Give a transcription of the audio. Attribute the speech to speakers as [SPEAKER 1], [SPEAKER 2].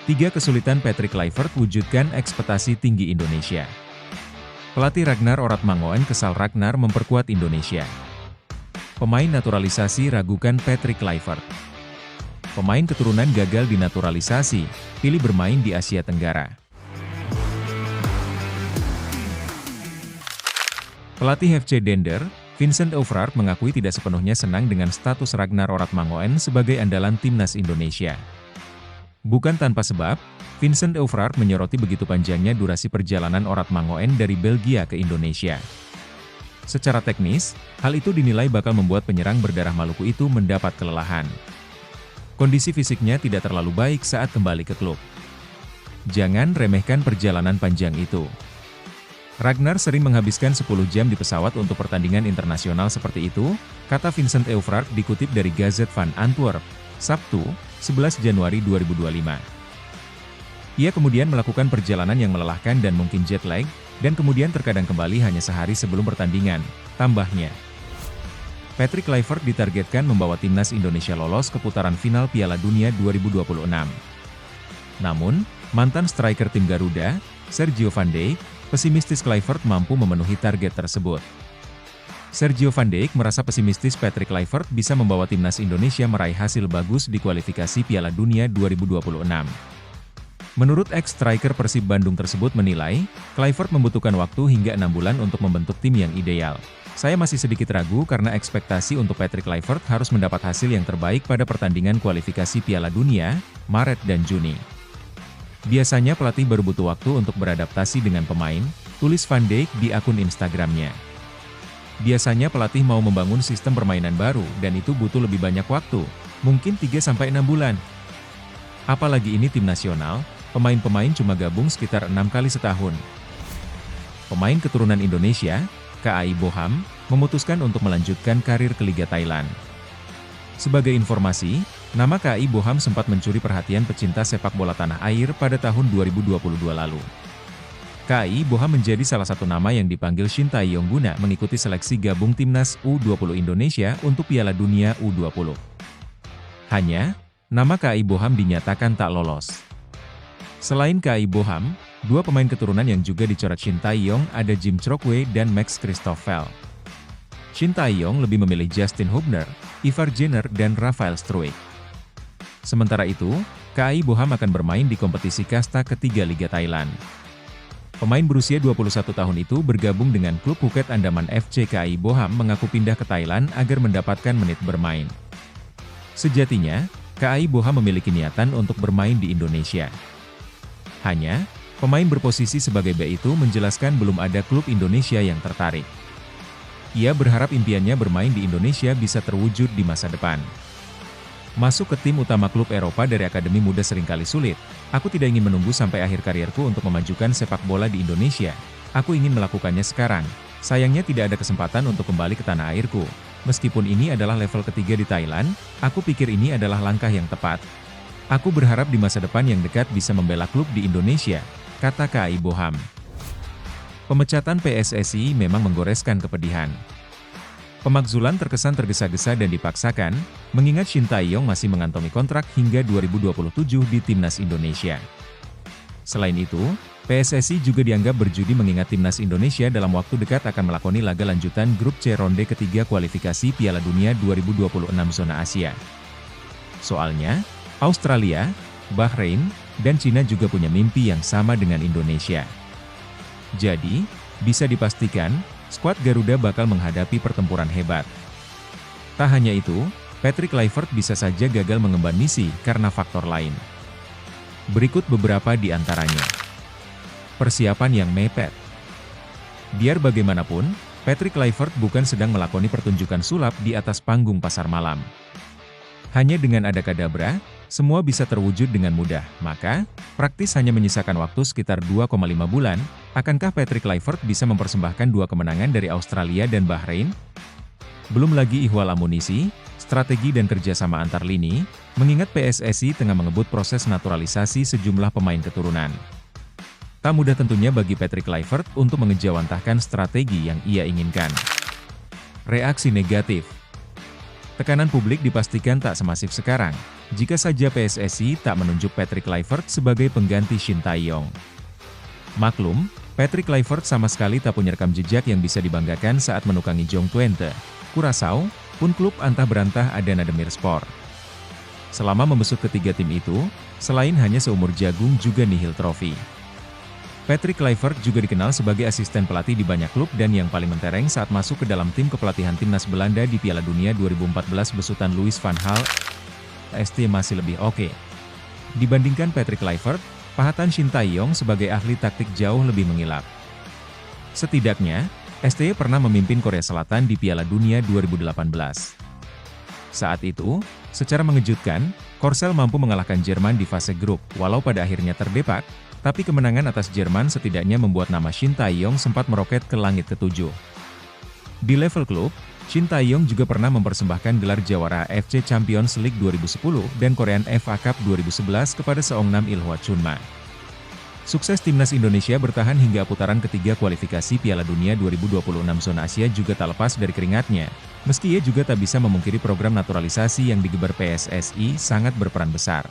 [SPEAKER 1] 3 kesulitan Patrick Kluivert wujudkan ekspektasi tinggi Indonesia. Pelatih Ragnar Oratmangoen kesal Ragnar memperkuat Indonesia. Pemain naturalisasi ragukan Patrick Kluivert. Pemain keturunan gagal dinaturalisasi, pilih bermain di Asia Tenggara. Pelatih FC Dender, Vincent Euffraert mengakui tidak sepenuhnya senang dengan status Ragnar Oratmangoen sebagai andalan timnas Indonesia. Bukan tanpa sebab, Vincent Euffraert menyoroti begitu panjangnya durasi perjalanan Oratmangoen dari Belgia ke Indonesia. Secara teknis, hal itu dinilai bakal membuat penyerang berdarah Maluku itu mendapat kelelahan. Kondisi fisiknya tidak terlalu baik saat kembali ke klub. Jangan remehkan perjalanan panjang itu. Ragnar sering menghabiskan 10 jam di pesawat untuk pertandingan internasional seperti itu, kata Vincent Euffraert dikutip dari Gazette van Antwerp, Sabtu, 11 Januari 2025. Ia kemudian melakukan perjalanan yang melelahkan dan mungkin jet lag, dan kemudian terkadang kembali hanya sehari sebelum pertandingan, tambahnya. Patrick Kluivert ditargetkan membawa timnas Indonesia lolos ke putaran final Piala Dunia 2026. Namun, mantan striker tim Garuda, Sergio Van Dijk, pesimistis Kluivert mampu memenuhi target tersebut. Sergio Van Dijk merasa pesimistis Patrick Kluivert bisa membawa timnas Indonesia meraih hasil bagus di kualifikasi Piala Dunia 2026. Menurut ex-striker Persib Bandung tersebut menilai, Kluivert membutuhkan waktu hingga 6 bulan untuk membentuk tim yang ideal. Saya masih sedikit ragu karena ekspektasi untuk Patrick Kluivert harus mendapat hasil yang terbaik pada pertandingan kualifikasi Piala Dunia, Maret dan Juni. Biasanya pelatih baru butuh waktu untuk beradaptasi dengan pemain, tulis Van Dijk di akun Instagramnya. Biasanya pelatih mau membangun sistem permainan baru dan itu butuh lebih banyak waktu, mungkin 3-6 bulan. Apalagi ini tim nasional, pemain-pemain cuma gabung sekitar 6 kali setahun. Pemain keturunan Indonesia, KAI Boham, memutuskan untuk melanjutkan karir ke Liga Thailand. Sebagai informasi, nama KAI Boham sempat mencuri perhatian pecinta sepak bola tanah air pada tahun 2022 lalu. KAI Boham menjadi salah satu nama yang dipanggil Shin Tae-yong guna mengikuti seleksi gabung timnas U20 Indonesia untuk Piala Dunia U20. Hanya, nama KAI Boham dinyatakan tak lolos. Selain KAI Boham, 2 pemain keturunan yang juga dicoret Shin Tae-yong ada Jim Chorley dan Max Christoffel. Shin Tae-yong lebih memilih Justin Hubner, Ivar Jenner dan Rafael Struijk. Sementara itu, KAI Boham akan bermain di kompetisi kasta ketiga Liga Thailand. Pemain berusia 21 tahun itu bergabung dengan klub Phuket Andaman FC. KAI Boham mengaku pindah ke Thailand agar mendapatkan menit bermain. Sejatinya, KAI Boham memiliki niatan untuk bermain di Indonesia. Hanya, pemain berposisi sebagai bek itu menjelaskan belum ada klub Indonesia yang tertarik. Ia berharap impiannya bermain di Indonesia bisa terwujud di masa depan. Masuk ke tim utama klub Eropa dari akademi muda seringkali sulit. Aku tidak ingin menunggu sampai akhir karierku untuk memajukan sepak bola di Indonesia. Aku ingin melakukannya sekarang. Sayangnya tidak ada kesempatan untuk kembali ke tanah airku. Meskipun ini adalah level ketiga di Thailand, aku pikir ini adalah langkah yang tepat. Aku berharap di masa depan yang dekat bisa membela klub di Indonesia, kata KAI Boham. Pemecatan PSSI memang menggoreskan kepedihan. Pemakzulan terkesan tergesa-gesa dan dipaksakan, mengingat Shin Tae-yong masih mengantongi kontrak hingga 2027 di timnas Indonesia. Selain itu, PSSI juga dianggap berjudi mengingat timnas Indonesia dalam waktu dekat akan melakoni laga lanjutan grup C ronde ketiga kualifikasi Piala Dunia 2026 zona Asia. Soalnya, Australia, Bahrain, dan Cina juga punya mimpi yang sama dengan Indonesia. Jadi, bisa dipastikan, skuad Garuda bakal menghadapi pertempuran hebat. Tak hanya itu, Patrick Kluivert bisa saja gagal mengemban misi karena faktor lain. Berikut beberapa di antaranya. Persiapan yang mepet. Biar bagaimanapun, Patrick Kluivert bukan sedang melakoni pertunjukan sulap di atas panggung pasar malam. Hanya dengan adakadabra, semua bisa terwujud dengan mudah, maka, praktis hanya menyisakan waktu sekitar 2,5 bulan, akankah Patrick Kluivert bisa mempersembahkan 2 kemenangan dari Australia dan Bahrain? Belum lagi ihwal amunisi, strategi dan kerjasama antar lini, mengingat PSSI tengah mengebut proses naturalisasi sejumlah pemain keturunan. Tak mudah tentunya bagi Patrick Kluivert untuk mengejawantahkan strategi yang ia inginkan. Reaksi negatif. tekanan publik dipastikan tak semasif sekarang, jika saja PSSI tak menunjuk Patrick Kluivert sebagai pengganti Shin Tae-yong. Maklum, Patrick Kluivert sama sekali tak punya rekam jejak yang bisa dibanggakan saat menukangi Jong Twente, Curaçao, pun klub antah berantah Adana Demirspor. Selama membesut ketiga tim itu, selain hanya seumur jagung juga nihil trofi. Patrick Kluivert juga dikenal sebagai asisten pelatih di banyak klub dan yang paling mentereng saat masuk ke dalam tim kepelatihan timnas Belanda di Piala Dunia 2014 besutan Louis van Gaal. ST masih lebih oke. Dibandingkan Patrick Kluivert, pahatan Shin Tae-yong sebagai ahli taktik jauh lebih mengilap. Setidaknya, ST pernah memimpin Korea Selatan di Piala Dunia 2018. Saat itu, secara mengejutkan, Korsel mampu mengalahkan Jerman di fase grup, walau pada akhirnya terdepak, tapi kemenangan atas Jerman setidaknya membuat nama Shin Tae-yong sempat meroket ke langit ketujuh. Di level klub, Shin Tae-yong juga pernah mempersembahkan gelar jawara AFC Champions League 2010 dan Korean FA Cup 2011 kepada Seongnam Ilhwa Chunma. Sukses timnas Indonesia bertahan hingga putaran ketiga kualifikasi Piala Dunia 2026 zona Asia juga tak lepas dari keringatnya, meski ia juga tak bisa memungkiri program naturalisasi yang digebar PSSI sangat berperan besar.